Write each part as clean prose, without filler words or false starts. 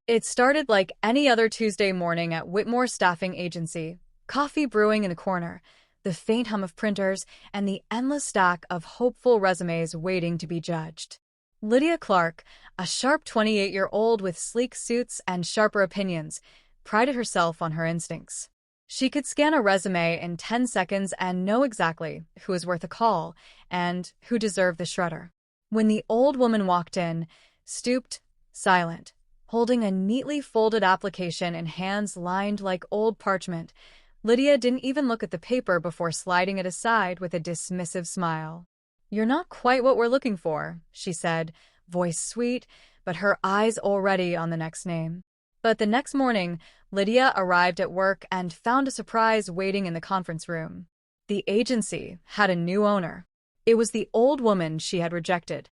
It started like any other Tuesday morning at Whitmore Staffing Agency, coffee brewing in the corner, the faint hum of printers, and the endless stack of hopeful resumes waiting to be judged. Lydia Clark, a sharp 28-year-old with sleek suits and sharper opinions, prided herself on her instincts. She could scan a resume in 10 seconds and know exactly who was worth a call and who deserved the shredder. When the old woman walked in, stooped, silent, holding a neatly folded application in hands lined like old parchment, Lydia didn't even look at the paper before sliding it aside with a dismissive smile. "You're not quite what we're looking for," she said, voice sweet, but her eyes already on the next name. But the next morning, Lydia arrived at work and found a surprise waiting in the conference room. The agency had a new owner. It was the old woman she had rejected.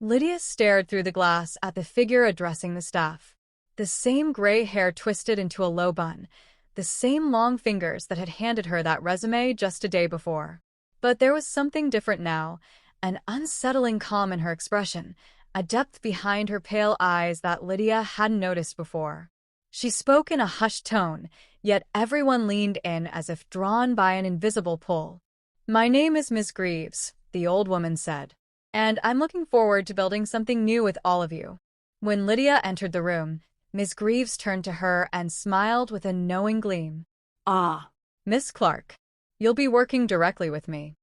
Lydia stared through the glass at the figure addressing the staff. The same gray hair twisted into a low bun, the same long fingers that had handed her that resume just a day before. But there was something different now, an unsettling calm in her expression, a depth behind her pale eyes that Lydia hadn't noticed before. She spoke in a hushed tone, yet everyone leaned in as if drawn by an invisible pull. "My name is Miss Greaves," the old woman said, "and I'm looking forward to building something new with all of you." When Lydia entered the room, Miss Greaves turned to her and smiled with a knowing gleam. "Ah, Miss Clark, you'll be working directly with me."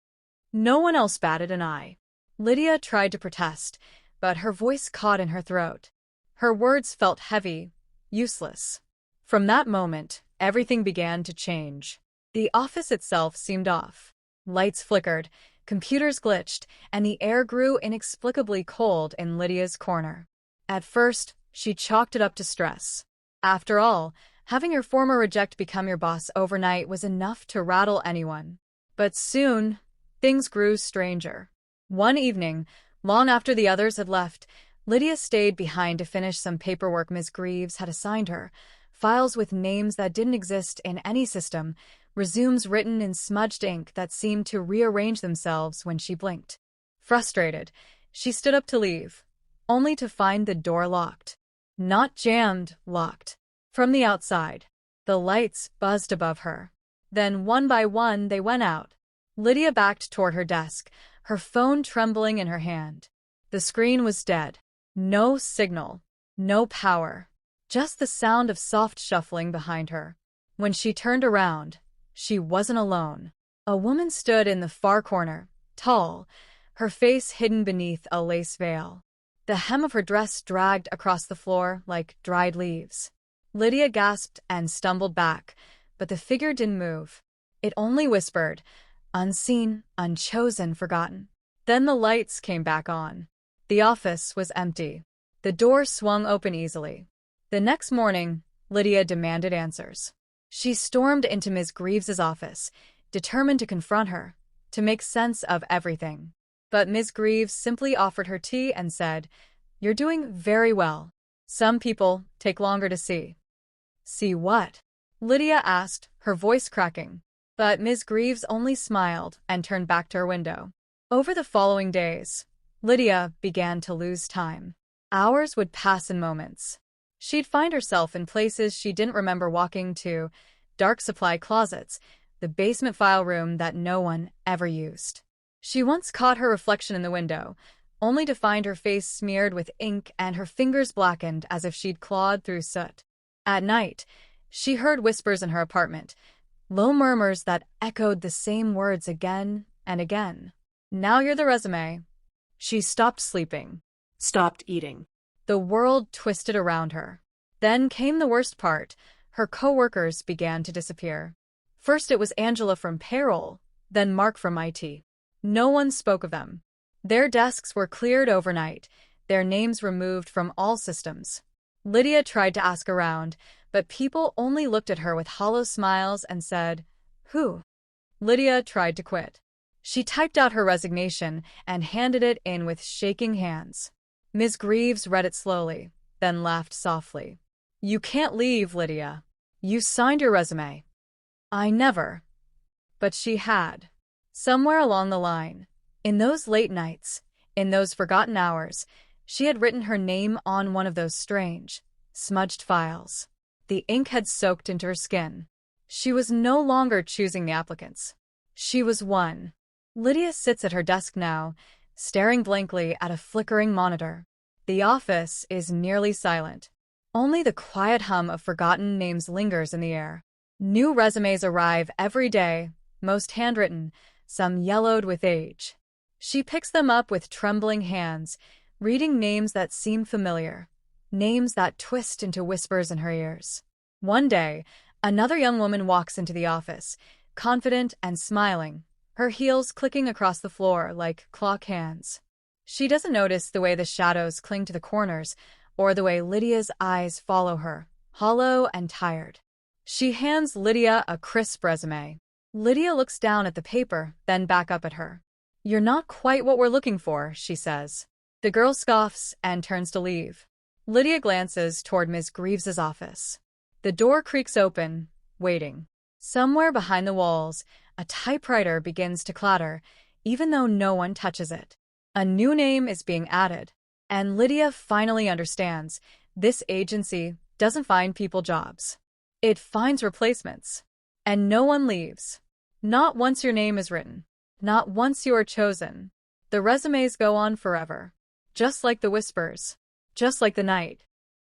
No one else batted an eye. Lydia tried to protest, but her voice caught in her throat. Her words felt heavy, useless. From that moment, everything began to change. The office itself seemed off. Lights flickered, computers glitched, and the air grew inexplicably cold in Lydia's corner. At first, she chalked it up to stress. After all, having your former reject become your boss overnight was enough to rattle anyone. But soon, things grew stranger. One evening, long after the others had left, Lydia stayed behind to finish some paperwork Ms. Greaves had assigned her, files with names that didn't exist in any system, resumes written in smudged ink that seemed to rearrange themselves when she blinked. Frustrated, she stood up to leave, only to find the door locked. Not jammed, locked. From the outside, the lights buzzed above her. Then one by one they went out. Lydia backed toward her desk, her phone trembling in her hand. The screen was dead. No signal. No power. Just the sound of soft shuffling behind her. When she turned around, she wasn't alone. A woman stood in the far corner, tall, her face hidden beneath a lace veil. The hem of her dress dragged across the floor like dried leaves. Lydia gasped and stumbled back, but the figure didn't move. It only whispered, unseen, unchosen, forgotten. Then the lights came back on. The office was empty. The door swung open easily. The next morning, Lydia demanded answers. She stormed into Ms. Greaves's office, determined to confront her, to make sense of everything. But Ms. Greaves simply offered her tea and said, "You're doing very well. Some people take longer to see." "See what?" Lydia asked, her voice cracking. But Ms. Greaves only smiled and turned back to her window. Over the following days, Lydia began to lose time. Hours would pass in moments. She'd find herself in places she didn't remember walking to, dark supply closets, the basement file room that no one ever used. She once caught her reflection in the window, only to find her face smeared with ink and her fingers blackened as if she'd clawed through soot. At night, she heard whispers in her apartment, low murmurs that echoed the same words again and again. "Now you're the resume." She stopped sleeping, stopped eating. The world twisted around her. Then came the worst part. Her coworkers began to disappear. First it was Angela from payroll, then Mark from IT. No one spoke of them. Their desks were cleared overnight, their names removed from all systems. Lydia tried to ask around, but people only looked at her with hollow smiles and said, "Who?" Lydia tried to quit. She typed out her resignation and handed it in with shaking hands. Ms. Greaves read it slowly, then laughed softly. "You can't leave, Lydia. You signed your resume." "I never." But she had. Somewhere along the line, in those late nights, in those forgotten hours, she had written her name on one of those strange, smudged files. The ink had soaked into her skin. She was no longer choosing the applicants. She was one. Lydia sits at her desk now, staring blankly at a flickering monitor. The office is nearly silent. Only the quiet hum of forgotten names lingers in the air. New resumes arrive every day, most handwritten, some yellowed with age. She picks them up with trembling hands, reading names that seem familiar, names that twist into whispers in her ears. One day, another young woman walks into the office, confident and smiling, her heels clicking across the floor like clock hands. She doesn't notice the way the shadows cling to the corners, or the way Lydia's eyes follow her, hollow and tired. She hands Lydia a crisp resume. Lydia looks down at the paper, then back up at her. "You're not quite what we're looking for," she says. The girl scoffs and turns to leave. Lydia glances toward Ms. Greaves's office. The door creaks open, waiting. Somewhere behind the walls, a typewriter begins to clatter, even though no one touches it. A new name is being added, and Lydia finally understands this agency doesn't find people jobs. It finds replacements. And no one leaves. Not once your name is written. Not once you are chosen. The resumes go on forever. Just like the whispers. Just like the night.